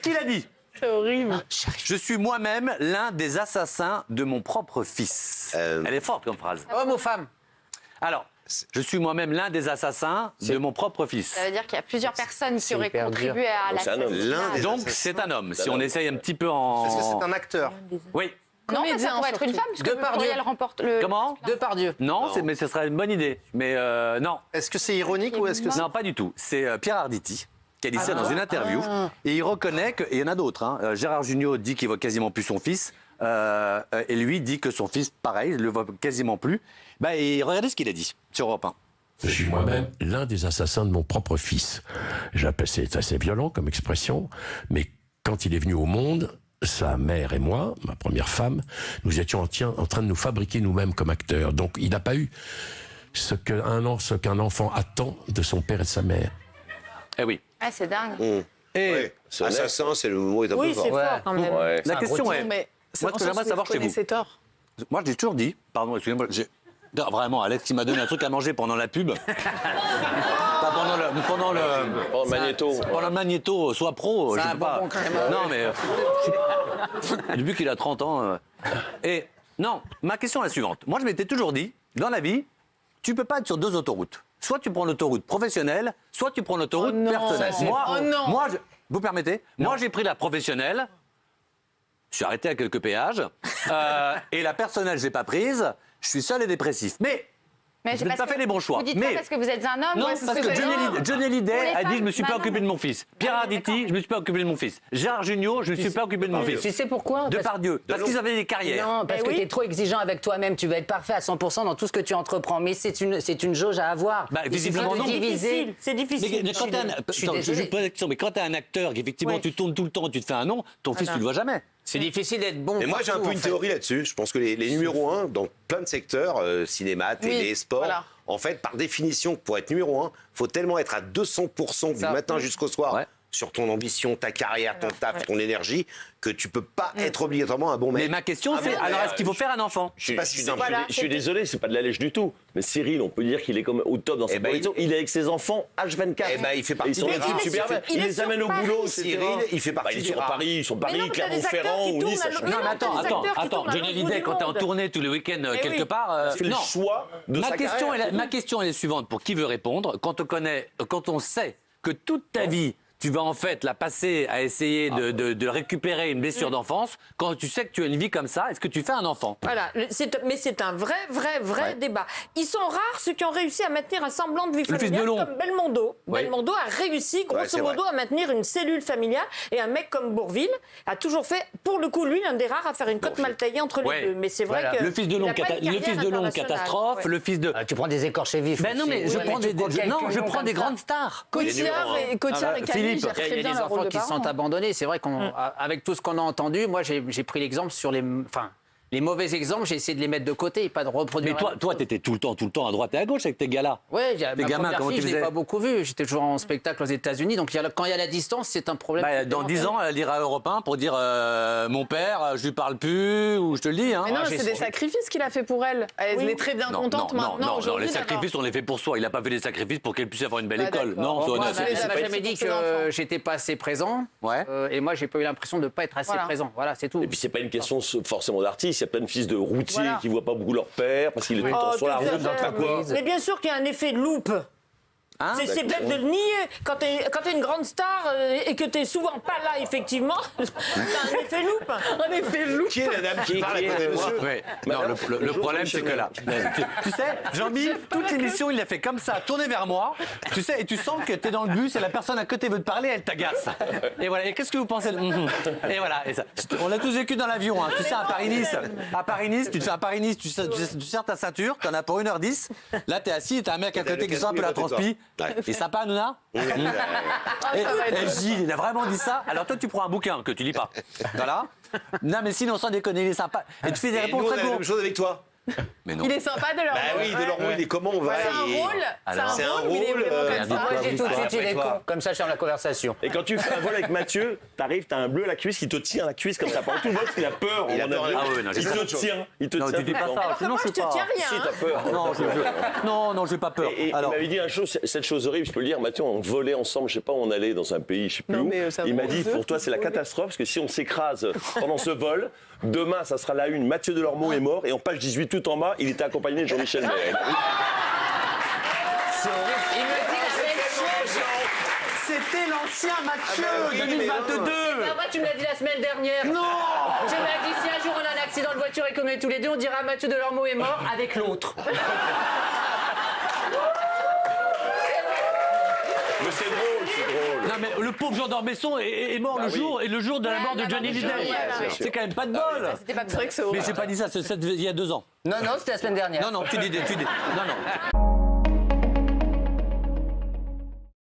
Qui l'a dit? C'est horrible. Je suis moi-même l'un des assassins de mon propre fils. Elle est forte comme phrase. Homme ou femme? Alors, je suis moi-même l'un des assassins de mon propre fils. Ça veut dire qu'il y a plusieurs personnes qui auraient hyper dur. contribué à l'assassinat. Donc, c'est un homme. Si on essaye un petit peu en... Est-ce que c'est un acteur? Oui. Non, mais ça pourrait être une femme, puisque Pluriel remporte le... Comment? Depardieu. Non, mais ce serait une bonne idée. Mais non. Est-ce que c'est ironique ou est-ce que c'est... Non, pas du tout. C'est Pierre Arditi qui a dit ça dans une interview. Et il reconnaît qu'il y en a d'autres. Hein. Gérard Jugnot dit qu'il voit quasiment plus son fils. Et lui dit que son fils, pareil, il le voit quasiment plus. Et regardez ce qu'il a dit sur Europe 1. Je suis moi-même l'un des assassins de mon propre fils. C'est assez violent comme expression, mais quand il est venu au monde, sa mère et moi, ma première femme, nous étions en train de nous fabriquer nous-mêmes comme acteurs. Donc il n'a pas eu ce qu'un enfant attend de son père et de sa mère. Eh oui. Ah, c'est dingue. Et Assassin, c'est le mot est un peu fort. C'est fort quand même. Ouais. la question est... Mais Moi, ce que j'aimerais savoir chez vous... C'est tort. Moi, j'ai toujours dit... Pardon, excusez-moi. Vraiment, Alex qui m'a donné un truc à manger pendant la pub. Pas pendant le Magnéto. Pendant le Magnéto, soit pro, C'est je un sais pas. bonbon crémeux. Non, mais... depuis qu'il a 30 ans... Et non, ma question est la suivante. Moi, je m'étais toujours dit, dans la vie, tu peux pas être sur deux autoroutes. Soit tu prends l'autoroute professionnelle, soit tu prends l'autoroute personnelle. Moi, vous permettez? Moi, j'ai pris la professionnelle. Je suis arrêté à quelques péages. Et la personnelle, je l'ai pas prise. Je suis seul et dépressif. Mais je n'ai pas fait les bons choix. Vous dites ça parce que vous êtes un homme? Non, Ouais, c'est parce ce que j'allais dire. Johnny Hallyday a dit je me suis pas Madame. occupé de mon fils. Pierre Arditi, je me suis pas occupé de mon fils. Gérard Jugnot, je me suis pas occupé de mon fils. Tu sais pourquoi? Depardieu, parce qu'ils avaient des carrières. Non, parce que tu es trop exigeant avec toi-même. Tu vas être parfait à 100% dans tout ce que tu entreprends. Mais c'est une jauge à avoir. Visiblement, non. C'est difficile. Mais quand tu es un acteur, qu'effectivement tu tournes tout le temps, tu te fais un nom, ton fils, tu le vois jamais. C'est difficile d'être bon. Mais moi, j'ai un peu une théorie là-dessus. Je pense que les numéros 1, dans plein de secteurs, cinéma, télé, sport, voilà. en fait, par définition, pour être numéro 1, faut tellement être à 200% du matin jusqu'au soir Ouais. sur ton ambition, ta carrière, ton taf, ton énergie, que tu peux pas être obligatoirement un bon mec. Mais ma question, c'est alors est-ce qu'il faut faire un enfant? Je sais pas si c'est un Voilà, Je suis désolé, c'est pas de la lèche du tout. Mais Cyril, on peut dire qu'il est comme au top dans sa position. Il est avec ses enfants H24. Eh ben, il fait partie Ils sont de l'équipe super bien. Il les amène au boulot, etc. Cyril, il fait partie Ils du sont à rare. Paris, ils sont Mais Paris, non, mais t'as des Clermont-Ferrand acteurs qui ou Nice. tournent à l'autre- Non, mais t'as des acteurs qui attends, tournent à Johnny l'autre bout Hallyday, du quand t'es en monde. tournée tous les week-ends quelque oui. part, C'est le non. choix de sa carrière. Ma question est la suivante, pour qui veut répondre. Quand on sait que toute ta vie, tu vas en fait la passer à essayer de récupérer une blessure d'enfance, quand tu sais que tu as une vie comme ça, est-ce que tu fais un enfant? Voilà, mais c'est un vrai débat. Ils sont rares ceux qui ont réussi à maintenir un semblant de vie Le fils familiale de Long. comme Belmondo. Oui. Belmondo a réussi, Ouais, grosso c'est modo, vrai. à maintenir une cellule familiale. Et un mec comme Bourvil a toujours fait, pour le coup, lui, l'un des rares à faire une cote mal taillée entre les Ouais. deux. Mais c'est vrai Voilà. que... Le fils de Long, il a pas une carrière internationale. catastrophe, Ouais. le fils de... Tu prends des écorchés vifs. Ben non, aussi. mais je Ouais, prends tu prends quelques noms prends des comme ça. grandes stars. Cotillard et Camille Philippe, gèrent Il y très a bien des leur rôle enfants de qui se parents. sentent abandonnés. C'est vrai qu'avec tout ce qu'on a entendu, moi j'ai pris l'exemple sur les mauvais exemples, j'ai essayé de les mettre de côté et pas de reproduire. Mais toi, t'étais tout le temps à droite et à gauche avec tes gars-là. Ouais, Les ma gamins, première comment fille, tu je l'ai faisais pas beaucoup vue. J'étais toujours en spectacle aux États-Unis, donc quand il y a la distance, c'est un problème. Dans 10 ans, elle ira à Europe 1 pour dire mon père, je lui parle plus, ou je te le dis. Hein. Mais non, c'est des sacrifices qu'il a fait pour elle. Elle est très bien contente maintenant. Non, les aujourd'hui, sacrifices, on les fait pour soi. Il n'a pas fait des sacrifices pour qu'elle puisse avoir une belle Ah, école. d'accord. Non, sois Moi, honnête. elle n'a jamais dit que j'étais pas assez présent. Ouais. Et moi, j'ai pas eu l'impression de ne pas être assez présent. Voilà, c'est tout. Et puis c'est pas une question forcément d'artiste, il y a plein de fils de routiers Voilà. qui voient pas beaucoup leur père parce qu'il est tout le temps Oh, sur la que route, ça dans quoi. Mais bien sûr qu'il y a un effet de loupe. Hein C'est bête de le nier. Quand t'es une grande star et que t'es souvent pas là, effectivement, t'as un effet loupe. Un effet loupe. Qui est la dame qui parle à côté de monsieur? Ouais. Non, le problème, c'est que là, tu sais, Jean-Mi, toute l'émission, il l'a fait comme ça, tourné vers moi, tu sais, et tu sens que t'es dans le bus et la personne à côté veut te parler, elle t'agace. Et voilà, et qu'est-ce que vous pensez de... Et voilà, et ça. On l'a tous vécu dans l'avion, hein. Tu sais, à Paris-Nice, tu te fais à Paris-Nice, tu serres ta ceinture, t'en as pour 1h10, là, t'es assis et t'as un mec à côté qui sent un peu la transpi. Et sympa, Nouna? Et Gilles, il a vraiment dit ça. Alors toi, tu prends un bouquin que tu lis pas. Voilà. Non, mais sinon, sans déconner, il est sympa. Et tu fais des Et nous, réponses on a très la même courtes. chose avec toi. Mais non. Il est sympa de leur Bah oui, Delormeau, il est comment on va C'est un rôle. C'est un mais il est rôle, vraiment comme ça. Moi, j'ai tout de suite, il est toi. con. Comme ça, je change la conversation. Et quand tu fais un vol avec Mathieu, t'arrives, t'as un bleu à la cuisse qui te tient à la cuisse comme ça. Pendant tout le vol, il a peur. Il a on peur. vu. Ah ouais, non, j'ai Il pas te peur. tient. Il te Non, tient. tu dis pas tout le ça. temps. Alors que Sinon, moi, je je sais te pas. tiens rien. Si, hein. t'as peur. Non, j'ai pas peur. Et Alors, il m'avait dit cette chose horrible, je peux le dire, Mathieu, on volait ensemble, je sais pas où on allait, dans un pays, je sais plus Non, où. mais ça Il va, m'a dit, on pour toi, c'est la catastrophe, parce que si on s'écrase pendant ce vol, demain, ça sera la une, Mathieu Delormeau est mort, et en page 18, tout en bas, il était accompagné de Jean-Michel Maire. C'est horrible. Il me dit que je vais être chaud. c'était l'ancien Mathieu oui, 2022. Ah, moi, tu me l'as dit la semaine dernière. Non. Tu m'as dit, si un jour on a un accident de voiture et qu'on est tous les deux, on dira Mathieu Delormeau est mort avec l'autre. Mais c'est drôle. Non mais le pauvre Jean d'Ormesson est mort le jour et le jour de la mort de Johnny Hallyday. C'est quand même pas de bol. C'était pas C'est vrai que c'est Mais horrible. j'ai pas dit ça, c'est il y a 2 ans. Non, c'était la semaine dernière. Non, tu dis. Non.